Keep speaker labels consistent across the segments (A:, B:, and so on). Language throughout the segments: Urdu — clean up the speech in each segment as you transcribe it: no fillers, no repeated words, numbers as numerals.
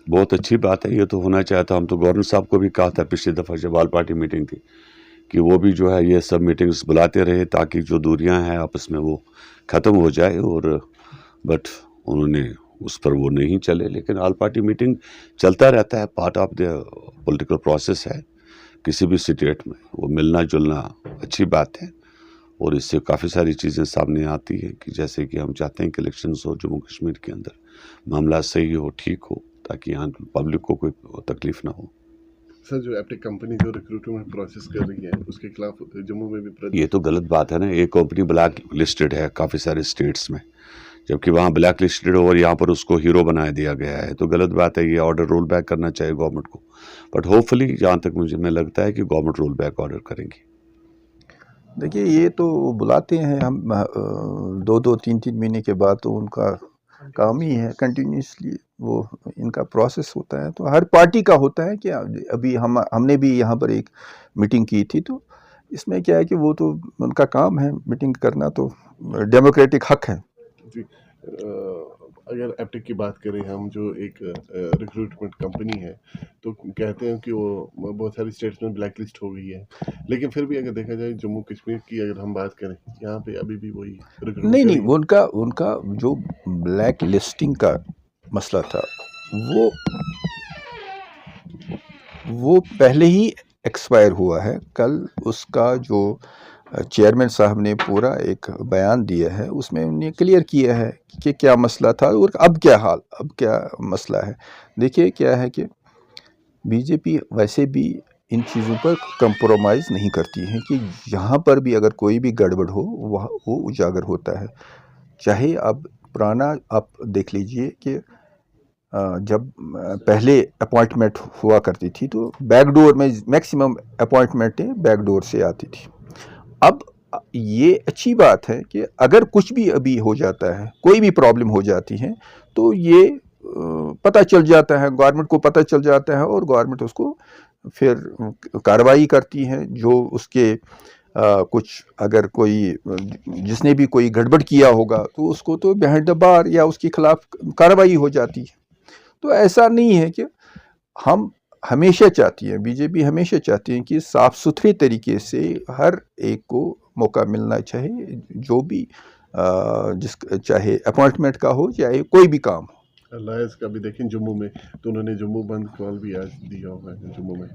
A: بہت اچھی بات ہے، یہ تو ہونا چاہتا. ہم تو گورنر صاحب کو بھی کہا تھا پچھلی دفعہ جب آل پارٹی میٹنگ تھی کہ وہ بھی جو ہے یہ سب میٹنگز بلاتے رہے تاکہ جو دوریاں ہیں آپس میں وہ ختم ہو جائے. اور بٹ انہوں نے اس پر وہ نہیں چلے. لیکن آل پارٹی میٹنگ چلتا رہتا ہے، part of the political process ہے کسی بھی اسٹیٹ میں. وہ ملنا جلنا اچھی بات ہے، اور اس سے کافی ساری چیزیں سامنے آتی ہیں کہ جیسے کہ ہم چاہتے ہیں کہ الیکشنز ہو جموں کشمیر کے اندر، معاملات صحیح ہو، ٹھیک ہو، تاکہ یہاں پبلک کو کوئی تکلیف نہ ہو.
B: سر جو ایپٹک کمپنی جو ریکروٹمنٹ پروسیس کر رہی ہے اس کے خلاف جموں میں بھی
A: یہ تو غلط بات ہے نا. ایک کمپنی بلیک لسٹڈ ہے کافی سارے اسٹیٹس میں، جبکہ وہاں بلیک لسٹڈ اور یہاں پر اس کو ہیرو بنا دیا گیا ہے. تو غلط بات ہے. یہ آرڈر رول بیک کرنا چاہیے گورنمنٹ کو. بٹ ہوپ فلی جہاں تک میں لگتا ہے کہ گورنمنٹ رول بیک آرڈر کریں گی.
C: دیکھیے یہ تو بلاتے ہیں ہم 2-3 مہینے کے بعد، تو ان کا کام ہی ہے کنٹینیوسلی وہ ان کا پروسیس ہوتا ہے. تو ہر پارٹی کا ہوتا ہے کہ ابھی ہم نے بھی یہاں پر ایک میٹنگ کی تھی، تو اس میں کیا ہے کہ وہ تو ان کا کام ہے میٹنگ کرنا، تو ڈیموکریٹک حق ہے.
B: جی اگر ایپٹک کی بات کریں ہم، جو ایک ریکروٹمنٹ کمپنی ہے، تو کہتے ہیں کہ وہ بہت ساری اسٹیٹس میں بلیک لسٹ ہو گئی ہے، لیکن پھر بھی اگر دیکھا جائے جموں کشمیر کی اگر ہم بات کریں، یہاں پہ ابھی بھی وہی ریکروٹمنٹ
C: نہیں
B: جاری ہے.
C: ان کا جو بلیک لسٹنگ کا مسئلہ تھا وہ پہلے ہی ایکسپائر ہوا ہے. کل اس کا جو چیئرمین صاحب نے پورا ایک بیان دیا ہے، اس میں انہوں نے کلیئر کیا ہے کہ کیا مسئلہ تھا اور اب کیا مسئلہ ہے. دیکھیے کیا ہے کہ بی جے پی ویسے بھی ان چیزوں پر کمپرومائز نہیں کرتی ہے کہ یہاں پر بھی اگر کوئی بھی گڑبڑ ہو وہ اجاگر ہوتا ہے. چاہے اب پرانا آپ دیکھ لیجئے کہ جب پہلے اپوائنٹمنٹ ہوا کرتی تھی تو بیک ڈور میں میکسیمم اپوائنٹمنٹیں بیک ڈور سے آتی تھی. اب یہ اچھی بات ہے کہ اگر کچھ بھی ابھی ہو جاتا ہے، کوئی بھی پرابلم ہو جاتی ہے، تو یہ پتہ چل جاتا ہے، گورنمنٹ کو پتہ چل جاتا ہے، اور گورنمنٹ اس کو پھر کارروائی کرتی ہے. جو اس کے کچھ اگر کوئی جس نے بھی کوئی گڑبڑ کیا ہوگا تو اس کو تو بہائنڈ دا بار یا اس کے خلاف کارروائی ہو جاتی ہے. تو ایسا نہیں ہے کہ ہم ہمیشہ چاہتی ہیں، بی جے پی ہمیشہ چاہتی ہیں کہ صاف ستھرے طریقے سے ہر ایک کو موقع ملنا چاہیے، جو بھی چاہے اپوائنٹمنٹ کا ہو چاہے کوئی بھی کام ہو.
B: لائز کا بھی دیکھیں جموں میں، تو انہوں نے جموں بند کال بھی آج دیا ہوا ہے جموں میں.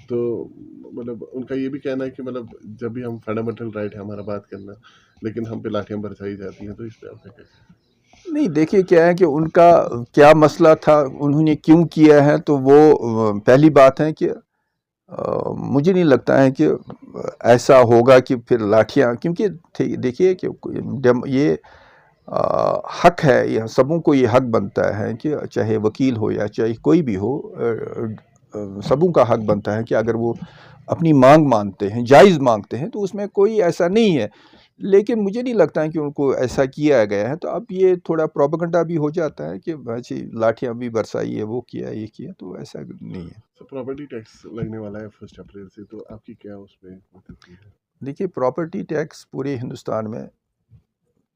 B: تو مطلب ان کا یہ بھی کہنا ہے کہ مطلب جب بھی ہم فنڈامنٹل رائٹ ہے ہمارا بات کرنا، لیکن ہم پہ لاٹھیاں برسائی جاتی ہیں. تو اس پہ آپ کیا کہتے ہیں؟
C: نہیں دیکھیے کیا ہے کہ ان کا کیا مسئلہ تھا، انہوں نے کیوں کیا ہے. تو وہ پہلی بات ہے کہ مجھے نہیں لگتا ہے کہ ایسا ہوگا کہ پھر لاٹھیاں، کیونکہ دیکھیے کہ یہ حق ہے، یہ سبوں کو یہ حق بنتا ہے کہ چاہے وکیل ہو یا چاہے کوئی بھی ہو، سبوں کا حق بنتا ہے کہ اگر وہ اپنی مانگ مانتے ہیں، جائز مانگتے ہیں، تو اس میں کوئی ایسا نہیں ہے. لیکن مجھے نہیں لگتا ہے کہ ان کو ایسا کیا گیا ہے. تو اب یہ تھوڑا پروپیگنڈا بھی ہو جاتا ہے کہ ایسی لاٹھیاں بھی برسائی ہے، وہ کیا یہ کیا، تو ایسا نہیں ہے.
B: پراپرٹی ٹیکس لگنے والا ہے 1 اپریل سے، تو آپ کی کیا اس پہ ہے؟
C: دیکھیے پراپرٹی ٹیکس پورے ہندوستان میں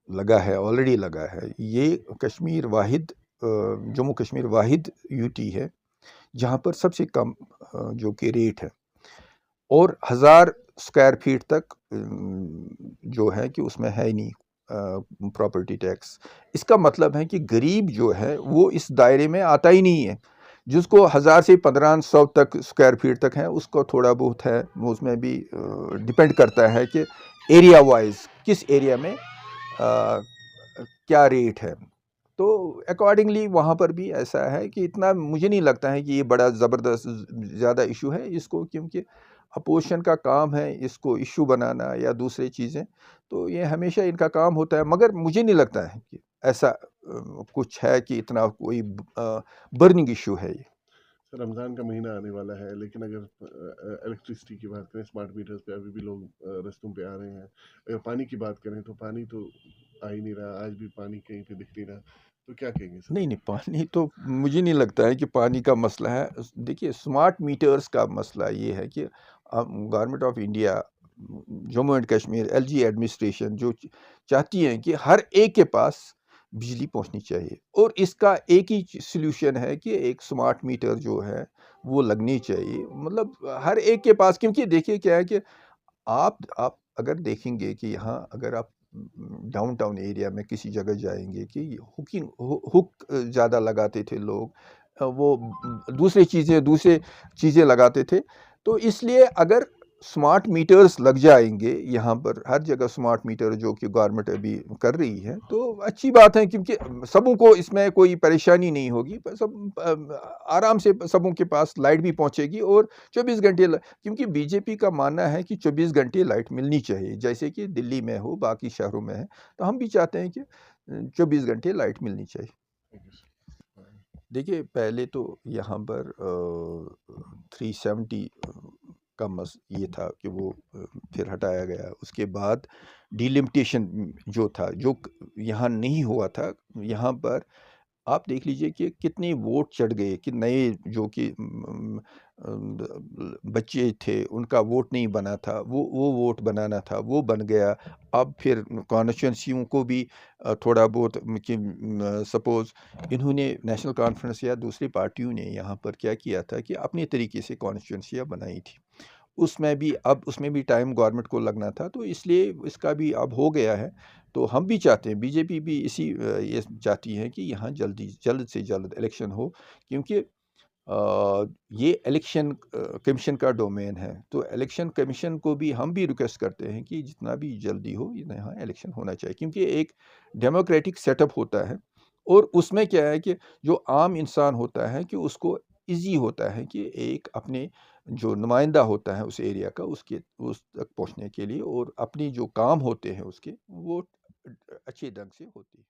C: لگا ہے، آلریڈی لگا ہے. یہ کشمیر واحد جموں کشمیر واحد یو ٹی ہے جہاں پر سب سے کم جو کہ ریٹ ہے، اور 1000 اسکوائر فیٹ تک جو ہے کہ اس میں ہے نہیں پراپرٹی ٹیکس. اس کا مطلب ہے کہ غریب جو ہے وہ اس دائرے میں آتا ہی نہیں ہے. جس کو 1000 سے 1500 تک اسکوائر فیٹ تک ہے اس کو تھوڑا بہت ہے. وہ اس میں بھی ڈپینڈ کرتا ہے کہ ایریا وائز کس ایریا میں کیا ریٹ ہے. تو اکارڈنگلی وہاں پر بھی ایسا ہے کہ اتنا مجھے نہیں لگتا ہے کہ یہ بڑا زبردست زیادہ ایشو ہے اس کو، کیونکہ اپوزیشن کا کام ہے اس کو ایشو بنانا یا دوسری چیزیں، تو یہ ہمیشہ ان کا کام ہوتا ہے. مگر مجھے نہیں لگتا ہے کہ ایسا کچھ ہے کہ اتنا کوئی برننگ ایشو ہے. یہ
B: رمضان کا مہینہ آنے والا ہے، لیکن اگر الیکٹرسٹی کی بات کریں، اسمارٹ میٹرز پہ ابھی بھی لوگ رستوں پہ آ رہے ہیں. اگر پانی کی بات کریں تو پانی تو آ ہی نہیں رہا، آج بھی پانی کہیں پہ دکھ نہیں رہا. تو کیا کہیں گے سر؟
C: نہیں پانی تو مجھے نہیں لگتا ہے کہ پانی کا مسئلہ ہے. دیکھیے اسمارٹ میٹرز کا مسئلہ یہ ہے کہ government of India, Jammu and Kashmir LG administration جو چاہتی ہیں کہ ہر ایک کے پاس بجلی پہنچنی چاہیے، اور اس کا ایک ہی سلوشن ہے کہ ایک سمارٹ میٹر جو ہے وہ لگنی چاہیے، مطلب ہر ایک کے پاس، کیونکہ دیکھیے کیا ہے کہ آپ اگر دیکھیں گے کہ یہاں اگر آپ ڈاؤن ٹاؤن ایریا میں کسی جگہ جائیں گے کہ ہک زیادہ لگاتے تھے لوگ، وہ دوسری چیزیں لگاتے تھے، تو اس لیے اگر سمارٹ میٹرز لگ جائیں گے یہاں پر ہر جگہ، سمارٹ میٹر جو کہ گورنمنٹ ابھی کر رہی ہے، تو اچھی بات ہے، کیونکہ سبوں کو اس میں کوئی پریشانی نہیں ہوگی، سب آرام سے سبوں کے پاس لائٹ بھی پہنچے گی، اور 24 گھنٹے، کیونکہ بی جے پی کا ماننا ہے کہ 24 گھنٹے لائٹ ملنی چاہیے، جیسے کہ دلی میں ہو، باقی شہروں میں ہے، تو ہم بھی چاہتے ہیں کہ 24 گھنٹے لائٹ ملنی چاہیے۔
B: Thank you, sir.
C: دیکھیے پہلے تو یہاں پر 370 کا یہ تھا کہ وہ پھر ہٹایا گیا، اس کے بعد ڈیلمیٹیشن جو تھا، جو یہاں نہیں ہوا تھا، یہاں پر آپ دیکھ لیجئے کہ کتنے ووٹ چڑھ گئے، کہ نئے جو کہ بچے تھے ان کا ووٹ نہیں بنا تھا، وہ ووٹ بنانا تھا، وہ بن گیا۔ اب پھر کانسٹیچوئنسیوں کو بھی تھوڑا بہت، سپوز انہوں نے نیشنل کانفرنس یا دوسری پارٹیوں نے یہاں پر کیا کیا تھا کہ اپنے طریقے سے کانسٹیچوئنسیاں بنائی تھی، اس میں بھی ٹائم گورنمنٹ کو لگنا تھا، تو اس لیے اس کا بھی اب ہو گیا ہے۔ تو ہم بھی چاہتے ہیں، بی جے پی بھی یہ چاہتی ہے کہ یہاں جلد سے جلد الیکشن ہو، کیونکہ یہ الیکشن کمیشن کا ڈومین ہے، تو الیکشن کمیشن کو بھی ہم بھی ریکویسٹ کرتے ہیں کہ جتنا بھی جلدی ہو یہاں الیکشن ہونا چاہیے، کیونکہ ایک ڈیموکریٹک سیٹ اپ ہوتا ہے، اور اس میں کیا ہے کہ جو عام انسان ہوتا ہے کہ اس کو ایزی ہوتا ہے کہ ایک اپنے جو نمائندہ ہوتا ہے اس ایریا کا، اس تک پہنچنے کے لیے، اور اپنی جو کام ہوتے ہیں اس کے، وہ اچھے ڈھنگ سے ہوتے ہیں۔